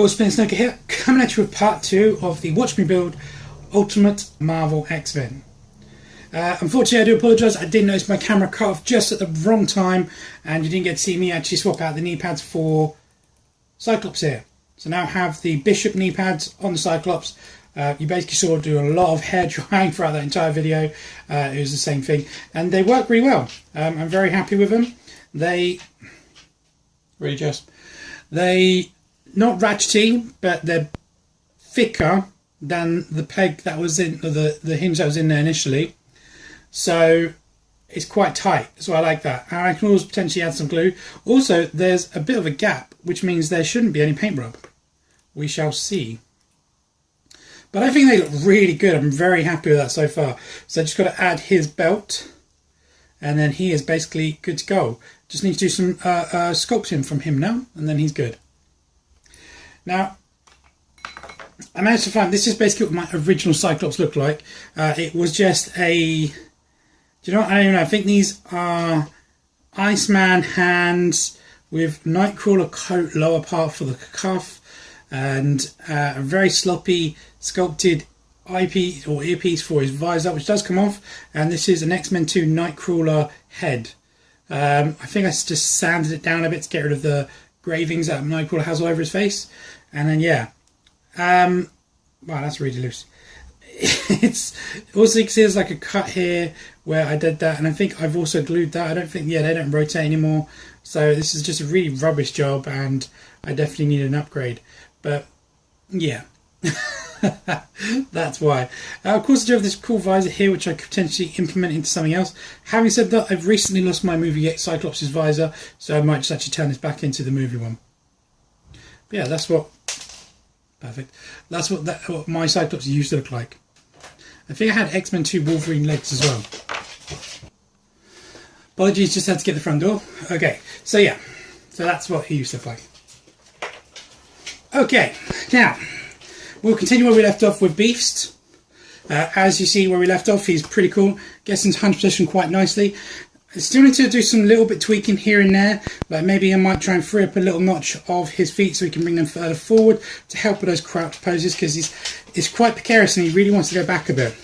Hello, Spin Snooker here, coming at you with part 2 of the Watch Me Build Ultimate Marvel X-Men. Unfortunately, I do apologise, I did notice my camera cut off just at the wrong time and you didn't get to see me actually swap out the knee pads for Cyclops here. So now I have the Bishop knee pads on the Cyclops. You basically saw do a lot of hair drying throughout that entire video. It was the same thing and they work really well. I'm very happy with them. They not ratchety, but they're thicker than the peg that was in, or the hinge that was in there initially. So it's quite tight, so I like that. And I can also potentially add some glue. Also, there's a bit of a gap, which means there shouldn't be any paint rub. We shall see. But I think they look really good. I'm very happy with that so far. So I just got to add his belt, and then he is basically good to go. Just need to do some sculpting from him now, and then he's good. Now, I managed to find, this is basically what my original Cyclops looked like. It was just a, do you know what, I don't even know, I think these are Iceman hands with Nightcrawler coat lower part for the cuff, and a very sloppy sculpted eyepiece or earpiece for his visor, which does come off, and this is an X-Men 2 Nightcrawler head. I think I just sanded it down a bit to get rid of the gravings that Nightcrawler has all over his face. And then yeah, wow, that's really loose. It's also, you can see there's like a cut here where I did that, and I think I've also glued that. I don't think, yeah, they don't rotate anymore, so this is just a really rubbish job and I definitely need an upgrade. But yeah, that's why. Of course, I do have this cool visor here which I could potentially implement into something else. Having said that, I've recently lost my movie Cyclops' visor, so I might just actually turn this back into the movie one. But yeah, that's what, perfect. That's what my Cyclops used to look like. I think I had X-Men 2 Wolverine legs as well. Apologies, just had to get the front door. Okay, so yeah, so that's what he used to look like. Okay, now we'll continue where we left off with Beast. As you see where we left off, he's pretty cool. Gets into hand position quite nicely. I still need to do some little bit tweaking here and there, like maybe I might try and free up a little notch of his feet so he can bring them further forward to help with those crouch poses, because he's quite precarious and he really wants to go back a bit.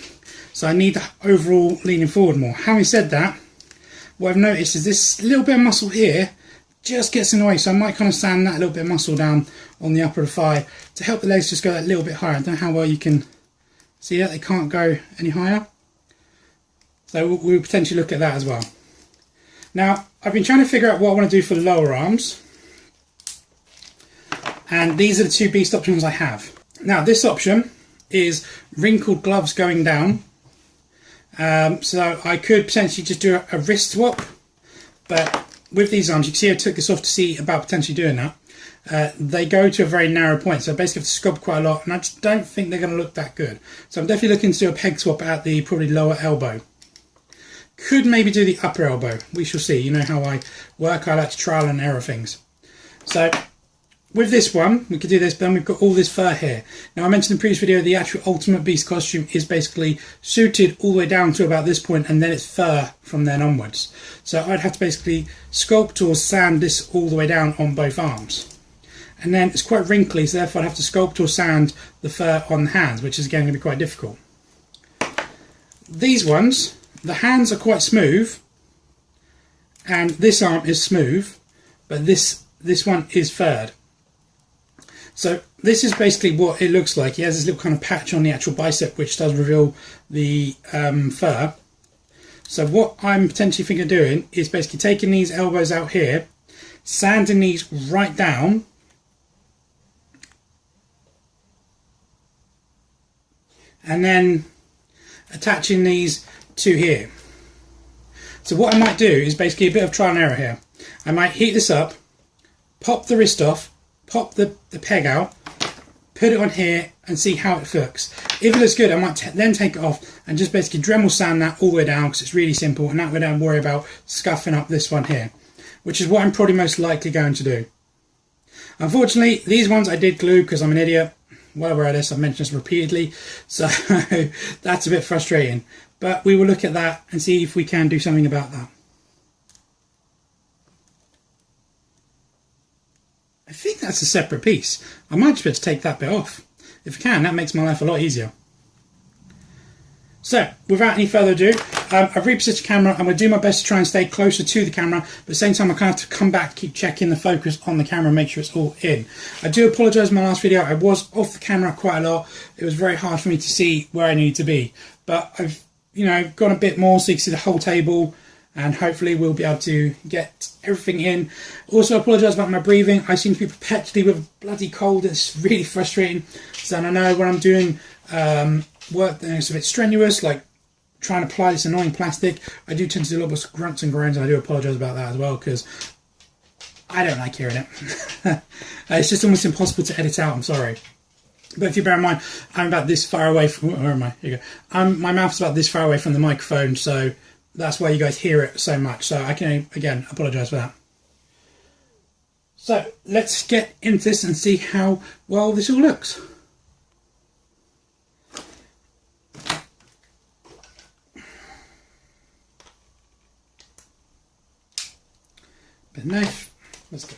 So I need the overall leaning forward more. Having said that, what I've noticed is this little bit of muscle here just gets in the way, so I might kind of sand that little bit of muscle down on the upper thigh to help the legs just go that little bit higher. I don't know how well you can see that, they can't go any higher. So we'll potentially look at that as well. Now, I've been trying to figure out what I want to do for the lower arms, and these are the two Beast options I have. Now, this option is wrinkled gloves going down, so I could potentially just do a wrist swap, but with these arms, you can see I took this off to see about potentially doing that. They go to a very narrow point, so I basically have to sculpt quite a lot, and I just don't think they're going to look that good. So I'm definitely looking to do a peg swap at the probably lower elbow. Could maybe do the upper elbow. We shall see. You know how I work. I like to trial and error things. So with this one, we could do this, but then we've got all this fur here. Now I mentioned in the previous video, the actual Ultimate Beast costume is basically suited all the way down to about this point, and then it's fur from then onwards. So I'd have to basically sculpt or sand this all the way down on both arms. And then it's quite wrinkly, so therefore I'd have to sculpt or sand the fur on the hands, which is again going to be quite difficult. These ones, the hands are quite smooth, and this arm is smooth, but this one is furred. So this is basically what it looks like. He has this little kind of patch on the actual bicep, which does reveal the fur. So what I'm potentially thinking of doing is basically taking these elbows out here, sanding these right down, and then attaching these to here. So what I might do is basically a bit of trial and error here. I might heat this up, pop the wrist off, pop the peg out, put it on here and see how it looks. If it looks good, I might then take it off and just basically Dremel sand that all the way down, because it's really simple, and that way I don't worry about scuffing up this one here, which is what I'm probably most likely going to do. Unfortunately, these ones I did glue because I'm an idiot. Well aware of this, I've mentioned this repeatedly, so that's a bit frustrating. But we will look at that and see if we can do something about that. I think that's a separate piece. I might just be able to take that bit off. If I can, that makes my life a lot easier. So, without any further ado, I've repositioned the camera. I'm going to do my best to try and stay closer to the camera, but at the same time I kind of have to come back, keep checking the focus on the camera, make sure it's all in. I do apologise for my last video. I was off the camera quite a lot. It was very hard for me to see where I needed to be, but I've, you know, gone a bit more so you can see the whole table, and hopefully we'll be able to get everything in. Also, I apologise about my breathing. I seem to be perpetually with a bloody cold. It's really frustrating. So I know when I'm doing work that is a bit strenuous, like trying to apply this annoying plastic, I do tend to do a lot of grunts and groans, and I do apologise about that as well, because I don't like hearing it. It's just almost impossible to edit out, I'm sorry. But if you bear in mind, I'm about this far away from, where am I? Here you go. My mouth's about this far away from the microphone, so that's why you guys hear it so much. So I can, again, apologise for that. So let's get into this and see how well this all looks. Bit of knife. Let's go.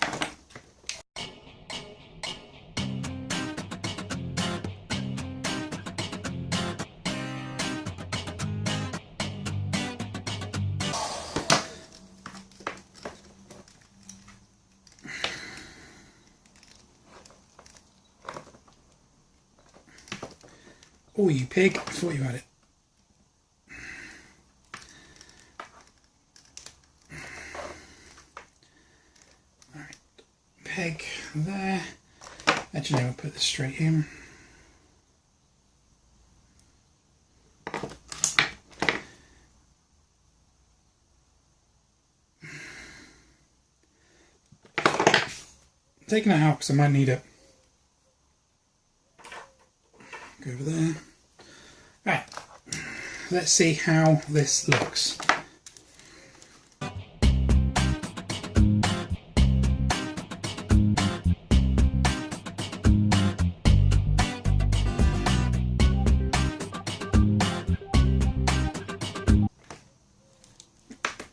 Oh, you pig. I thought you had it. Alright. Peg there. Actually, I'll put this straight in. Taking that out because I might need it. Go over there. Right, let's see how this looks.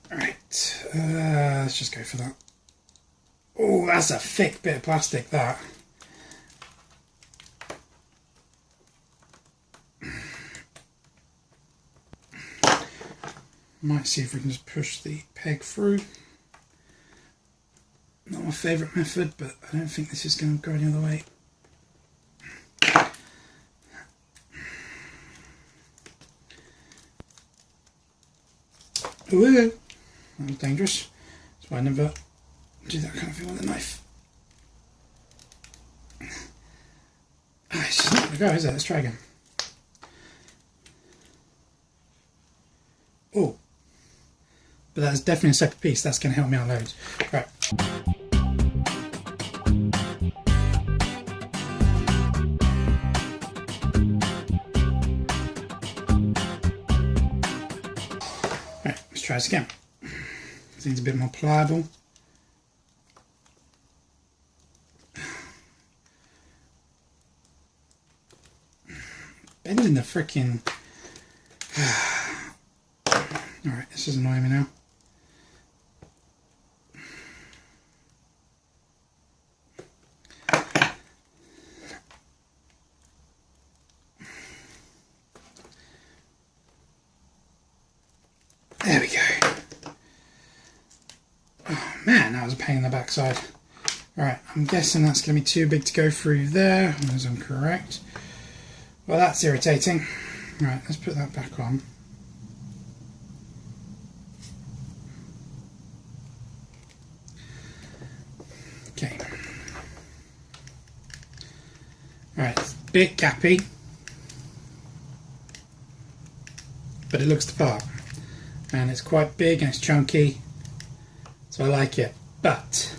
Alright, let's just go for that. Oh, that's a thick bit of plastic, that. Might see if we can just push the peg through. Not my favourite method, but I don't think this is going to go any other way. Ooh, that was dangerous. That's why I never do that kind of thing with a knife. Ah, it's just not going to go, is it? Let's try again. Oh. But that's definitely a separate piece. That's going to help me out loads. Right. Right, let's try this again. This needs a bit more pliable. Bending the frickin'... Alright, this is annoying me now. There we go. Oh man, that was a pain in the backside. Alright, I'm guessing that's going to be too big to go through there, as I'm correct. Well, that's irritating. Right, let's put that back on. Okay. Alright, it's a bit gappy, but it looks the part. And it's quite big and it's chunky, so I like it. But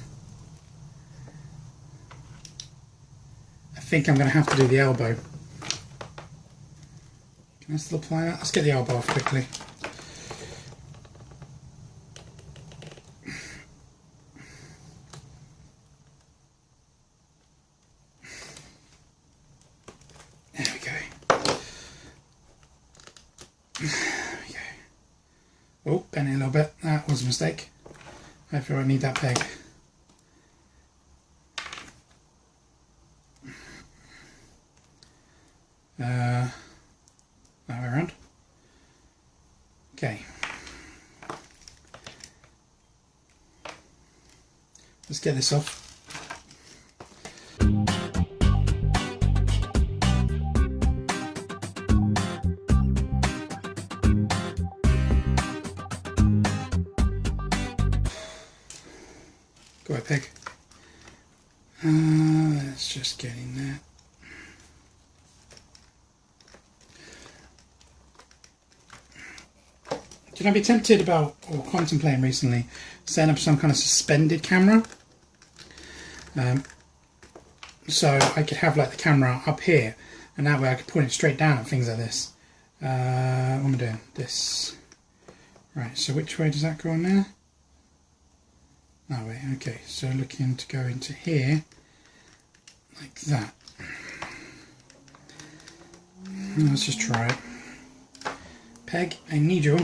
I think I'm going to have to do the elbow. Can I still apply that? Let's get the elbow off quickly. There we go. There we go. Oh, bent it a little bit. That was a mistake. Hopefully I won't need that peg. That way around. Okay. Let's get this off. Go ahead, peg. Let's just get in there. Did I be tempted about, or contemplating recently, setting up some kind of suspended camera? So I could have like the camera up here, and that way I could point it straight down at things like this. What am I doing? This. Right, so which way does that go on there? That way, okay. So looking to go into here, like that. Let's just try it. Peg a needle.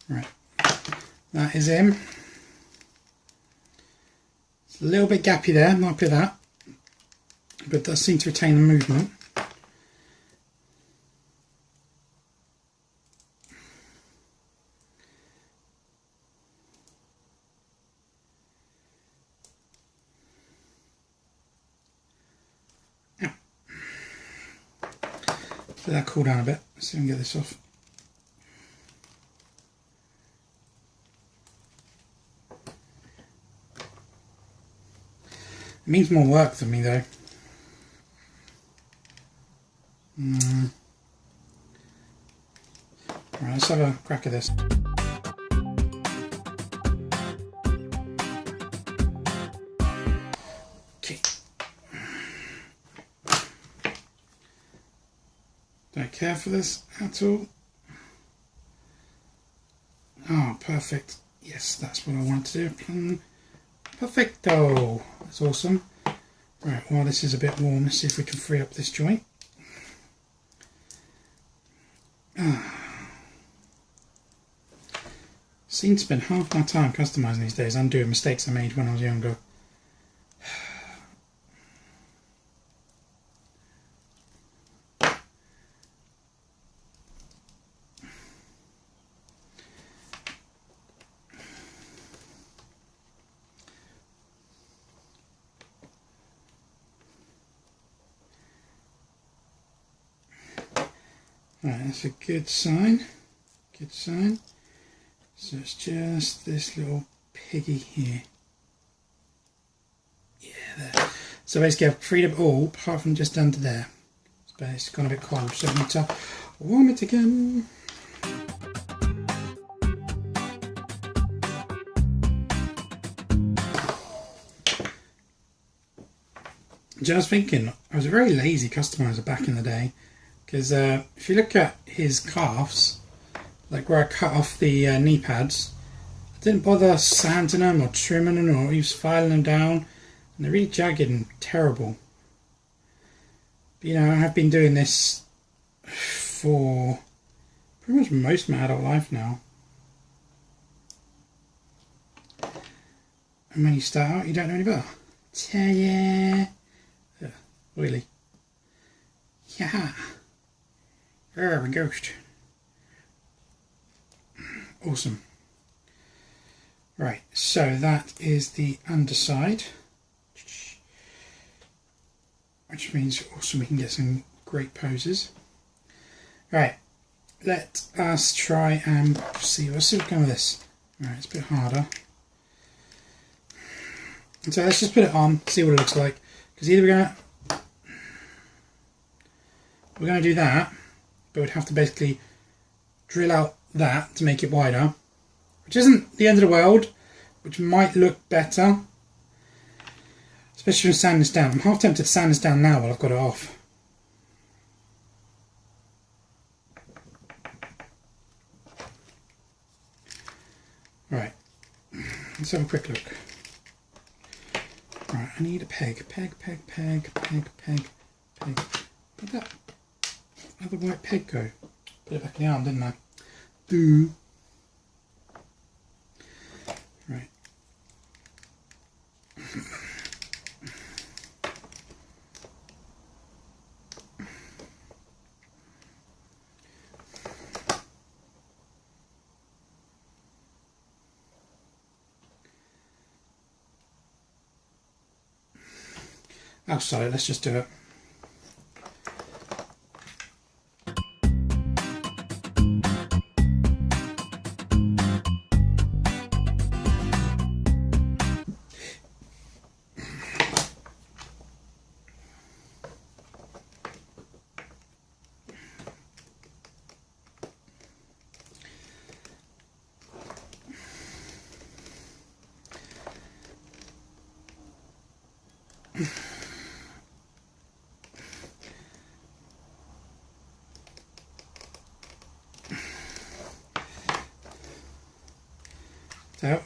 Right, that is in. It's a little bit gappy there, might be that, but it does seem to retain the movement. Yeah. Let that cool down a bit. Let's see if we can get this off. It means more work than me though. Right, let's have a crack at this. Okay. Don't care for this at all. Oh, perfect. Yes, that's what I wanted to do. Perfecto. That's awesome. Right, while this is a bit warm, let's see if we can free up this joint. Seem to spend half my time customising these days, undoing mistakes I made when I was younger. Right, that's a good sign. Good sign. So it's just this little piggy here. Yeah, there. So basically I've freed up all apart from just under there. But it's gone a bit cold, so I need to warm it again. Just thinking, I was a very lazy customiser back in the day. Because if you look at his calves, like where I cut off the knee pads, I didn't bother sanding them or trimming them or even filing them down, and they're really jagged and terrible. But, you know, I've been doing this for pretty much most of my adult life now. And when you start out, you don't know any better. Yeah. Really. Yeah. There we go. Awesome. Right, so that is the underside, which means also we can get some great poses. Right, let us try and see. Let's see what's going with this. Right, it's a bit harder. So let's just put it on, see what it looks like. Because either we're going to do that, but we'd have to basically drill out that to make it wider, which isn't the end of the world, which might look better, especially when sanding this down. I'm half tempted to sand this down now while I've got it off. Right, let's have a quick look. Right, I need a peg. Peg. Where'd that other white peg go? Put it back in the arm, didn't I? Do. Right. Oh, sorry, let's just do it. So,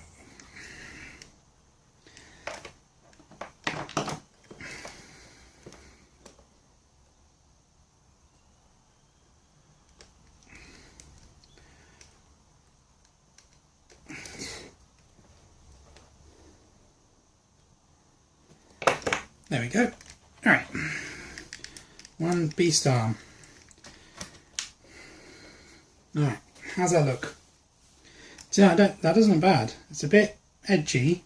there we go. All right, one beast arm. All right, how's that look? See, that doesn't look bad. It's a bit edgy,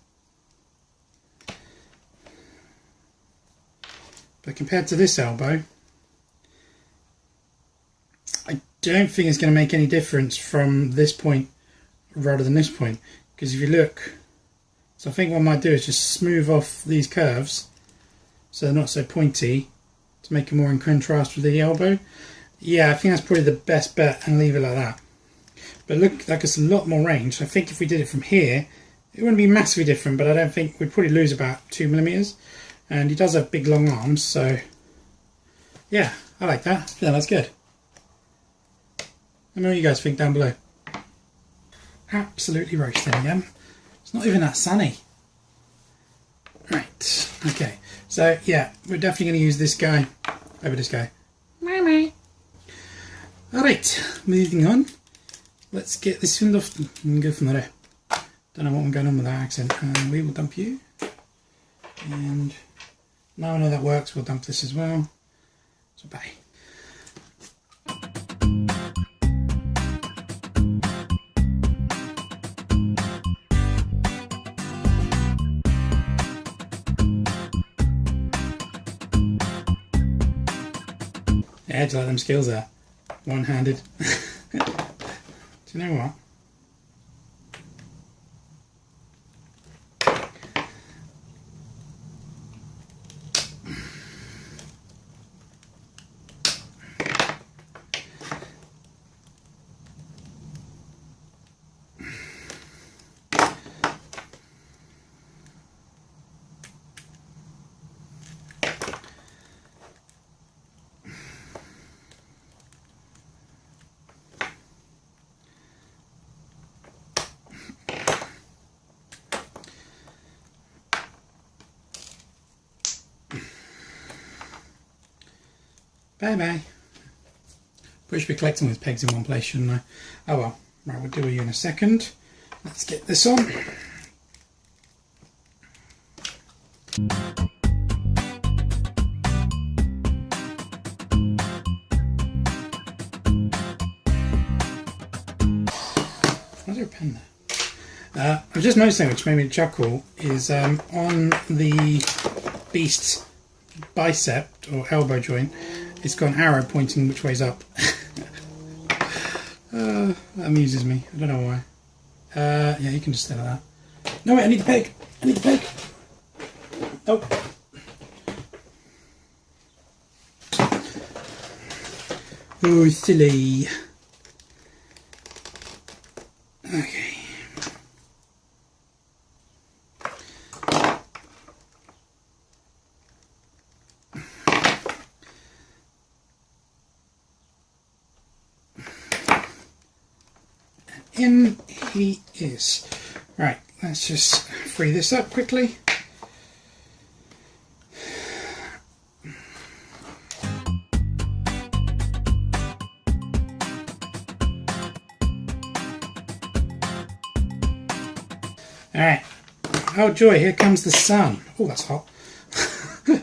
but compared to this elbow, I don't think it's going to make any difference from this point rather than this point. Because if you look, so I think what I might do is just smooth off these curves so they're not so pointy to make it more in contrast with the elbow. Yeah, I think that's probably the best bet, and leave it like that. But look, like it's a lot more range. I think if we did it from here, it wouldn't be massively different, but I don't think we'd probably lose about 2mm. And he does have big long arms, so yeah, I like that. Yeah, that's good. Let me know what you guys think down below. Absolutely roasting again. It's not even that sunny. Right, okay. So yeah, we're definitely going to use this guy over this guy. Alright, moving on. Let's get this one off and go from there. Don't know what's going on with that accent. We will dump you. And now I know that works, we'll dump this as well. So bye. Yeah, do you like them skills there? One-handed. Do you know what? Bye bye. Probably should be collecting these pegs in one place, shouldn't I? Oh well. Right, we'll do you in a second. Let's get this on. Why's there a pen there? I've just noticed something which made me chuckle is on the beast's bicep or elbow joint, it's got an arrow pointing which way's up. That amuses me. I don't know why. Yeah, you can just stay like that. No, wait, I need the peg. I need the peg. Oh. Oh, silly. Okay. In he is. Right, let's just free this up quickly. Alright. Oh joy, here comes the sun. Oh, that's hot. A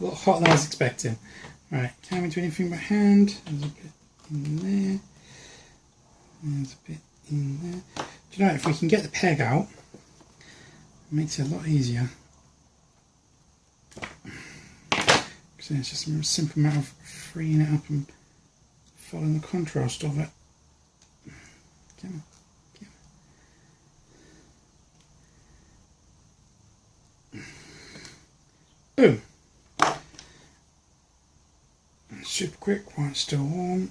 lot hotter than I was expecting. Right, can we do anything by hand? There's a bit in there. There's a bit in there. Do you know, if we can get the peg out, it makes it a lot easier. Because it's just a simple matter of freeing it up and following the contrast of it. Come on. Boom. Super quick while it's still warm.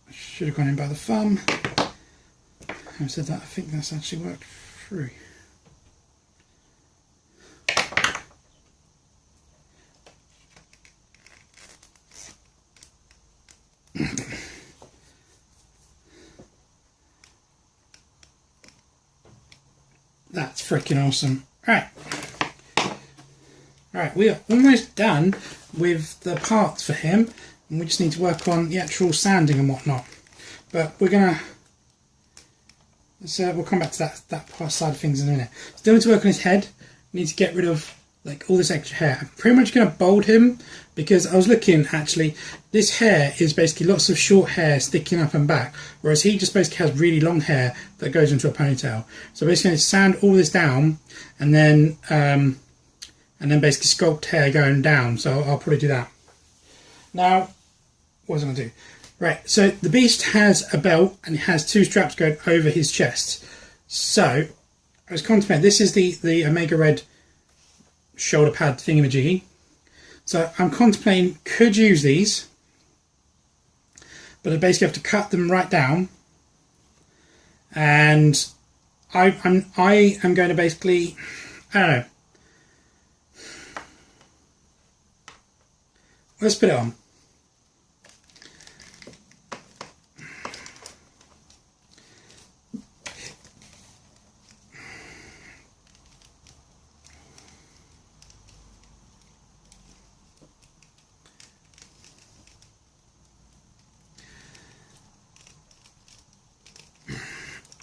I should have gone in by the thumb. Having said that, I think that's actually worked through. That's freaking awesome. Right. Right, we are almost done with the parts for him, and we just need to work on the actual sanding and whatnot. But we're gonna we'll come back to that part side of things in a minute. Still need to work on his head. We need to get rid of like all this extra hair. I'm pretty much gonna bald him because I was looking actually. This hair is basically lots of short hair sticking up and back, whereas he just basically has really long hair that goes into a ponytail. So basically, I need to sand all this down, and then basically sculpt hair going down. So I'll probably do that. Now, what was I going to do? Right. So the beast has a belt and it has two straps going over his chest. So I was contemplating. This is the Omega Red shoulder pad thingamajiggy. So I'm contemplating could use these. But I basically have to cut them right down, and I am going to basically, I don't know. Let's put it on.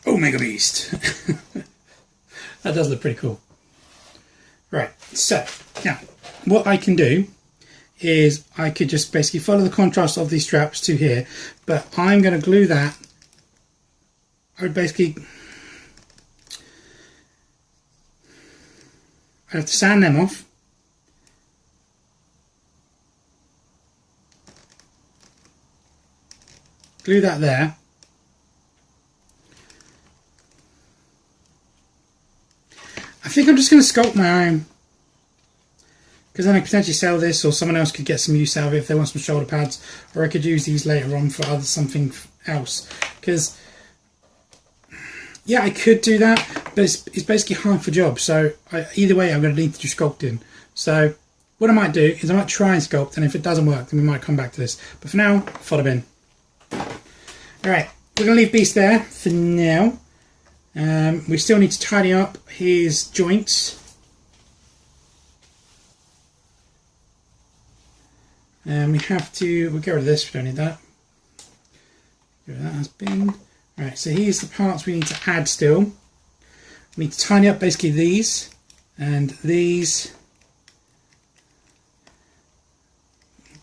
Omega Beast. That does look pretty cool. Right, so now what I can do is I could just basically follow the contrast of these straps to here, but I'm going to glue that. I would basically I have to sand them off. Glue that there. I think I'm just going to sculpt my own, because then I could potentially sell this, or someone else could get some use out of it if they want some shoulder pads, or I could use these later on for something else. Because yeah, I could do that, but it's basically half a job. So either way, I'm going to need to do sculpting. So what I might do is I might try and sculpt, and if it doesn't work, then we might come back to this. But for now, follow bin. All right, we're going to leave Beast there for now. We still need to tidy up his joints. And we'll get rid of this, we don't need that. Get rid of that as bin. Right, so here's the parts we need to add still. We need to tidy up basically these and these.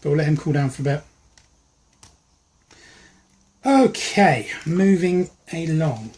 But we'll let him cool down for a bit. Okay, moving along.